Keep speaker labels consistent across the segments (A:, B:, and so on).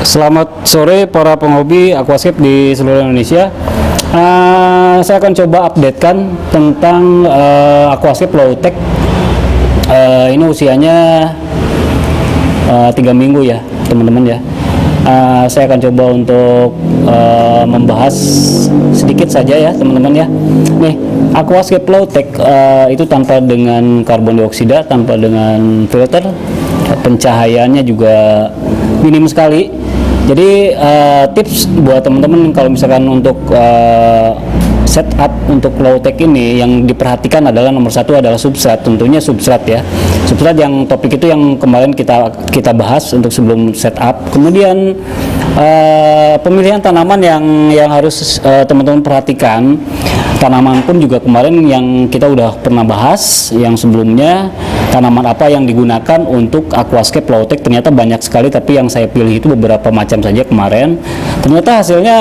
A: Selamat sore para penghobi aquascape di seluruh Indonesia. Saya akan coba updatekan tentang aquascape low tech. Ini usianya 3 minggu ya teman-teman ya. Saya akan coba untuk membahas sedikit saja ya teman-teman ya. Nih, aquascape low tech itu tanpa dengan karbon dioksida, tanpa dengan filter, pencahayaannya juga minim sekali. Jadi tips buat teman-teman kalau misalkan untuk setup untuk low tech ini, yang diperhatikan adalah nomor satu adalah substrat, tentunya substrat ya. Substrat yang topik itu yang kemarin kita bahas untuk sebelum setup. Kemudian pemilihan tanaman yang harus teman-teman perhatikan. Tanaman pun juga kemarin yang kita udah pernah bahas yang sebelumnya, tanaman apa yang digunakan untuk aquascape low tech. Ternyata banyak sekali, tapi yang saya pilih itu beberapa macam saja kemarin. Ternyata hasilnya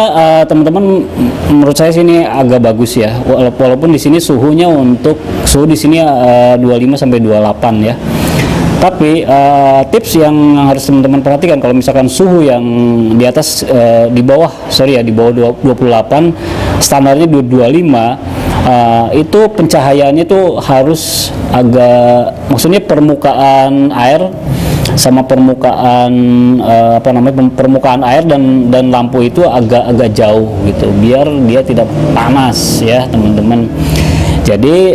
A: teman-teman menurut saya sini agak bagus ya, walaupun di sini suhunya untuk suhu di sini 25 sampai 28 ya. Tapi tips yang harus teman-teman perhatikan, kalau misalkan suhu yang di atas di bawah 28, standarnya 25, itu pencahayaannya itu harus agak, maksudnya permukaan air sama permukaan permukaan air dan lampu itu agak jauh gitu, biar dia tidak panas ya teman-teman. Jadi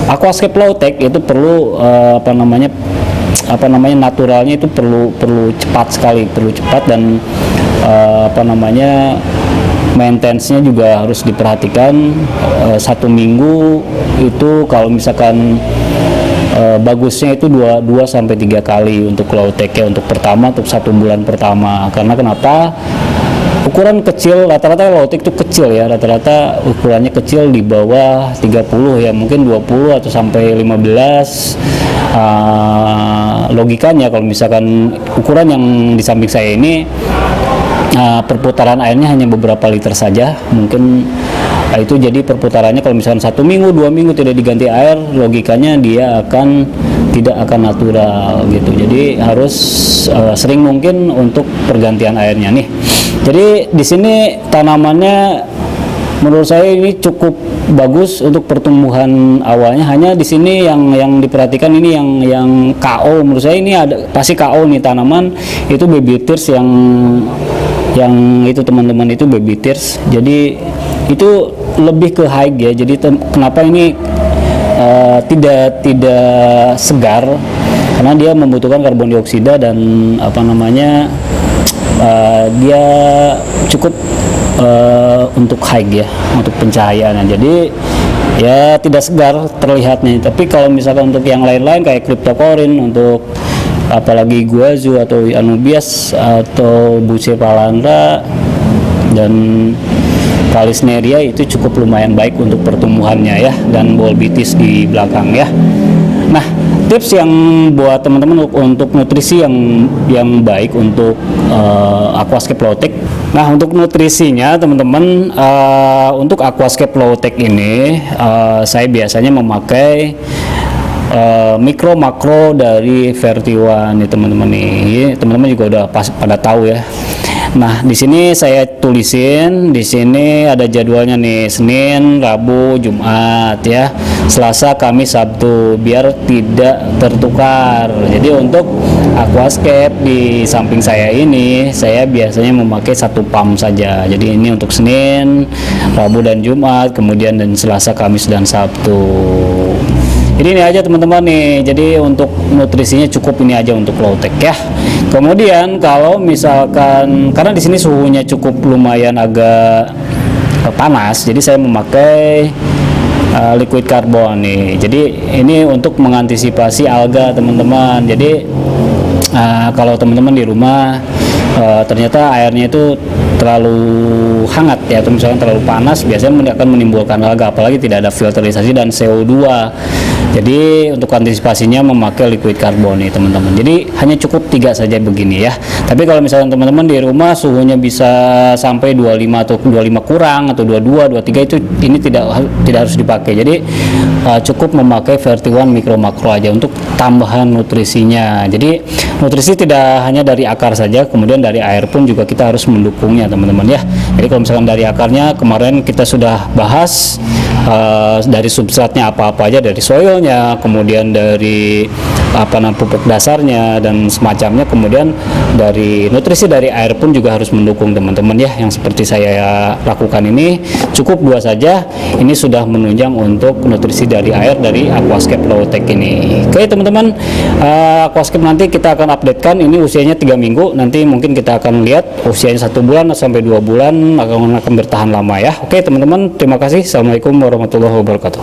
A: aquascape low tech itu perlu naturalnya itu perlu cepat sekali, perlu cepat, dan maintenance-nya juga harus diperhatikan. 1 minggu itu kalau misalkan bagusnya itu 2 sampai 3 kali untuk low tech ya, untuk 1 bulan pertama. Karena kenapa? Ukuran kecil, rata-rata low tech itu kecil ya, rata-rata ukurannya kecil di bawah 30 ya, mungkin 20 atau sampai 15. Logikanya kalau misalkan ukuran yang di samping saya ini, perputaran airnya hanya beberapa liter saja, mungkin itu jadi perputarannya kalau misalkan 1 minggu 2 minggu tidak diganti air, logikanya dia tidak akan natural gitu. Jadi harus sering mungkin untuk pergantian airnya nih. Jadi di sini tanamannya menurut saya ini cukup bagus untuk pertumbuhan awalnya. Hanya di sini yang diperhatikan ini yang KO, menurut saya ini ada pasti KO nih tanaman itu, baby tears yang itu teman-teman, itu baby tears. Jadi itu lebih ke high ya. Jadi kenapa ini tidak segar, karena dia membutuhkan karbon dioksida dan dia cukup untuk high ya, untuk pencahayaannya. Jadi ya tidak segar terlihatnya. Tapi kalau misalkan untuk yang lain-lain kayak cryptocorin, untuk apalagi guazu atau anubias atau bucephalandra dan Calisneria, itu cukup lumayan baik untuk pertumbuhannya ya, dan bolbitis di belakang ya. Nah, tips yang buat teman-teman untuk nutrisi yang baik untuk aquascape low tech. Nah, untuk nutrisinya teman-teman, untuk aquascape low tech ini saya biasanya memakai mikro makro dari Vertiwan nih teman-teman nih. Teman-teman juga udah pada tahu ya. Nah, di sini saya tulisin, di sini ada jadwalnya nih, Senin, Rabu, Jumat ya, Selasa, Kamis, Sabtu, biar tidak tertukar. Jadi untuk aquascape di samping saya ini, saya biasanya memakai 1 pump saja. Jadi ini untuk Senin, Rabu dan Jumat, kemudian dan Selasa, Kamis dan Sabtu. Jadi ini aja teman-teman nih. Jadi untuk nutrisinya cukup ini aja untuk low tech ya. Kemudian kalau misalkan, karena di sini suhunya cukup lumayan agak panas, jadi saya memakai liquid carbon nih. Jadi ini untuk mengantisipasi alga teman-teman. Jadi kalau teman-teman di rumah ternyata airnya itu terlalu hangat ya, atau misalnya terlalu panas, biasanya akan menimbulkan alga, apalagi tidak ada filterisasi dan CO2. Jadi untuk antisipasinya memakai liquid carbon nih teman-teman. Jadi hanya cukup 3 saja begini ya. Tapi kalau misalnya teman-teman di rumah suhunya bisa sampai 25 atau 25 kurang atau 22, 23 itu ini tidak harus dipakai. Jadi cukup memakai Verti1 Micro Macro aja untuk tambahan nutrisinya. Jadi nutrisi tidak hanya dari akar saja, kemudian dari air pun juga kita harus mendukungnya teman-teman ya. Jadi kalau misalkan dari akarnya kemarin kita sudah bahas dari substratnya apa-apa aja, dari soilnya, kemudian dari pupuk dasarnya dan semacamnya, kemudian dari nutrisi dari air pun juga harus mendukung teman-teman ya. Yang seperti saya lakukan ini cukup 2 saja, ini sudah menunjang untuk nutrisi dari air dari Aquascape Low Tech ini. Oke teman-teman, Aquascape nanti kita akan updatekan, ini usianya 3 minggu, nanti mungkin kita akan lihat usianya 1 bulan sampai 2 bulan akan bertahan lama ya. Oke teman-teman, terima kasih. Assalamualaikum warahmatullahi wabarakatuh.